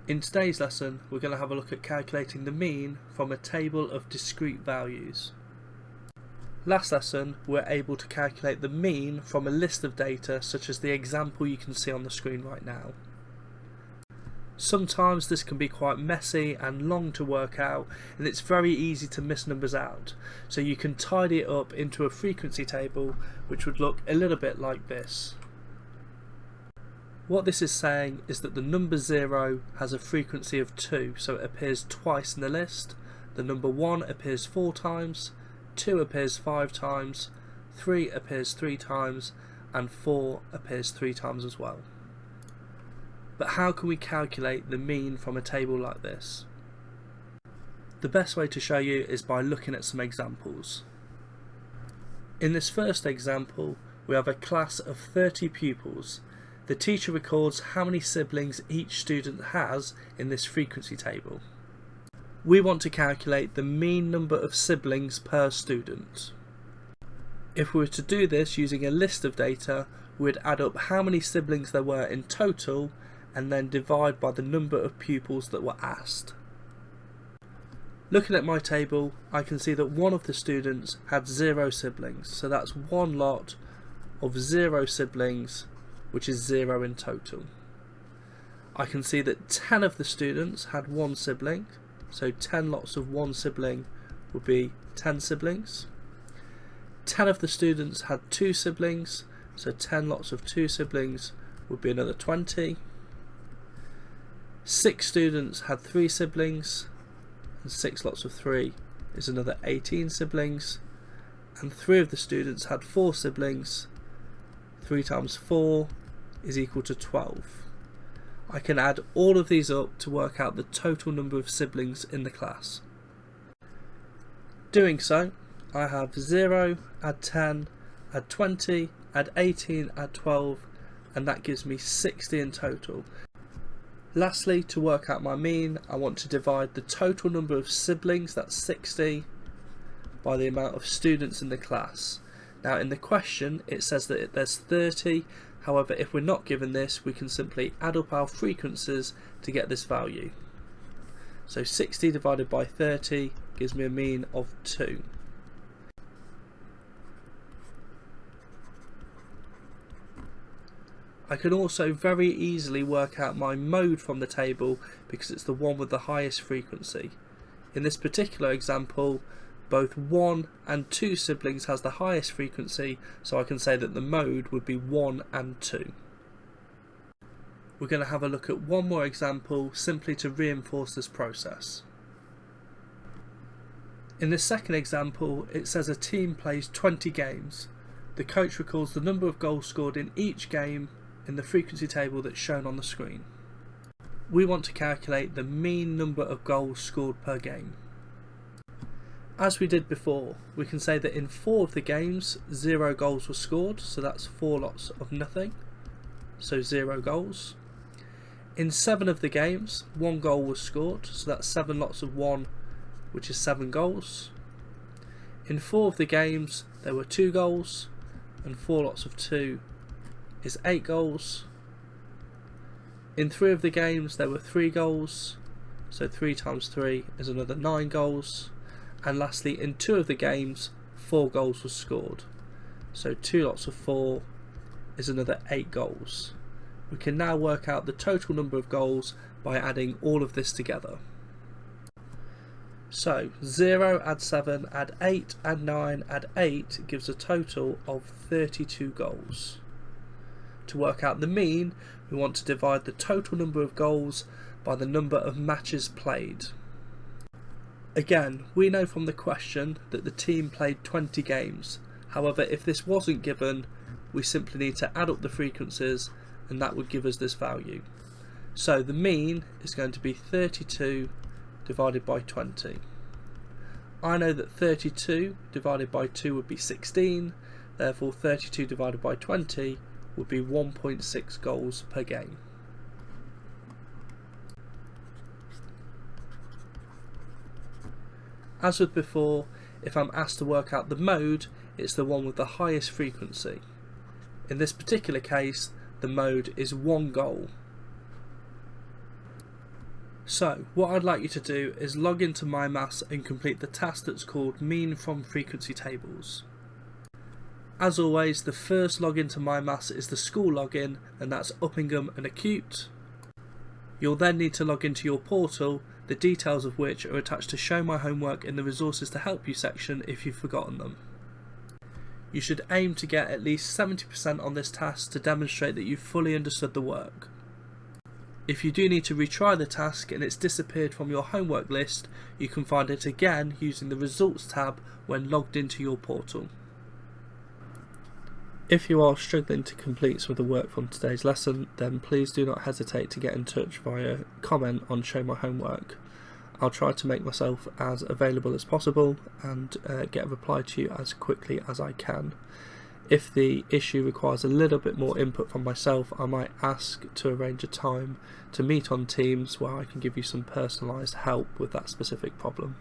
In today's lesson, we're going to have a look at calculating the mean from a table of discrete values. Last lesson, we were able to calculate the mean from a list of data such as the example you can see on the screen right now. Sometimes this can be quite messy and long to work out, and it's very easy to miss numbers out, so you can tidy it up into a frequency table which would look a little bit like this. What this is saying is that the number 0 has a frequency of 2, so it appears twice in the list. The number 1 appears 4 times, 2 appears 5 times, 3 appears 3 times, and 4 appears 3 times as well. But how can we calculate the mean from a table like this? The best way to show you is by looking at some examples. In this first example, we have a class of 30 pupils. The teacher records how many siblings each student has in this frequency table. We want to calculate the mean number of siblings per student. If we were to do this using a list of data, we'd add up how many siblings there were in total and then divide by the number of pupils that were asked. Looking at my table, I can see that one of the students had 0 siblings, so that's one lot of 0 siblings, which is 0 in total. I can see that 10 of the students had 1 sibling, so 10 lots of 1 sibling would be 10 siblings. 10 of the students had 2 siblings, so 10 lots of 2 siblings would be another 20. 6 students had 3 siblings, and 6 lots of 3 is another 18 siblings. And 3 of the students had 4 siblings. 3 times 4 is equal to 12. I can add all of these up to work out the total number of siblings in the class. Doing so, I have 0, add 10, add 20, add 18, add 12, and that gives me 60 in total. Lastly, to work out my mean, I want to divide the total number of siblings, that's 60, by the amount of students in the class. Now in the question it says that there's 30, however if we're not given this we can simply add up our frequencies to get this value. So 60 divided by 30 gives me a mean of 2. I can also very easily work out my mode from the table because it's the one with the highest frequency. In this particular example, both 1 and 2 siblings has the highest frequency, so I can say that the mode would be 1 and 2. We're going to have a look at one more example simply to reinforce this process. In this second example, it says a team plays 20 games. The coach records the number of goals scored in each game in the frequency table that's shown on the screen. We want to calculate the mean number of goals scored per game. As we did before, we can say that in 4 of the games 0 goals were scored, so that's 4 lots of nothing, so 0 goals. In 7 of the games 1 goal was scored, so that's 7 lots of 1, which is 7 goals. In 4 of the games there were 2 goals, and 4 lots of 2 is 8 goals. In 3 of the games there were 3 goals, so 3 times 3 is another 9 goals. And lastly, in 2 of the games 4 goals were scored, so 2 lots of 4 is another 8 goals. We can now work out the total number of goals by adding all of this together. So 0 add 7 add 8 add 9 add 8 gives a total of 32 goals. To work out the mean, we want to divide the total number of goals by the number of matches played. Again, we know from the question that the team played 20 games. However, if this wasn't given, we simply need to add up the frequencies and that would give us this value. So the mean is going to be 32 divided by 20. I know that 32 divided by 2 would be 16, therefore 32 divided by 20 would be 1.6 goals per game. As with before, if I'm asked to work out the mode, it's the one with the highest frequency. In this particular case, the mode is 1 goal. So what I'd like you to do is log into MyMaths and complete the task that's called Mean from Frequency Tables. As always, the first login to MyMaths is the school login, and that's Uppingham and Acute. You'll then need to log into your portal, the details of which are attached to Show My Homework in the Resources to Help You section if you've forgotten them. You should aim to get at least 70% on this task to demonstrate that you've fully understood the work. If you do need to retry the task and it's disappeared from your homework list, you can find it again using the Results tab when logged into your portal. If you are struggling to complete some of the work from today's lesson, then please do not hesitate to get in touch via comment on Show My Homework. I'll try to make myself as available as possible and get a reply to you as quickly as I can. If the issue requires a little bit more input from myself, I might ask to arrange a time to meet on Teams where I can give you some personalised help with that specific problem.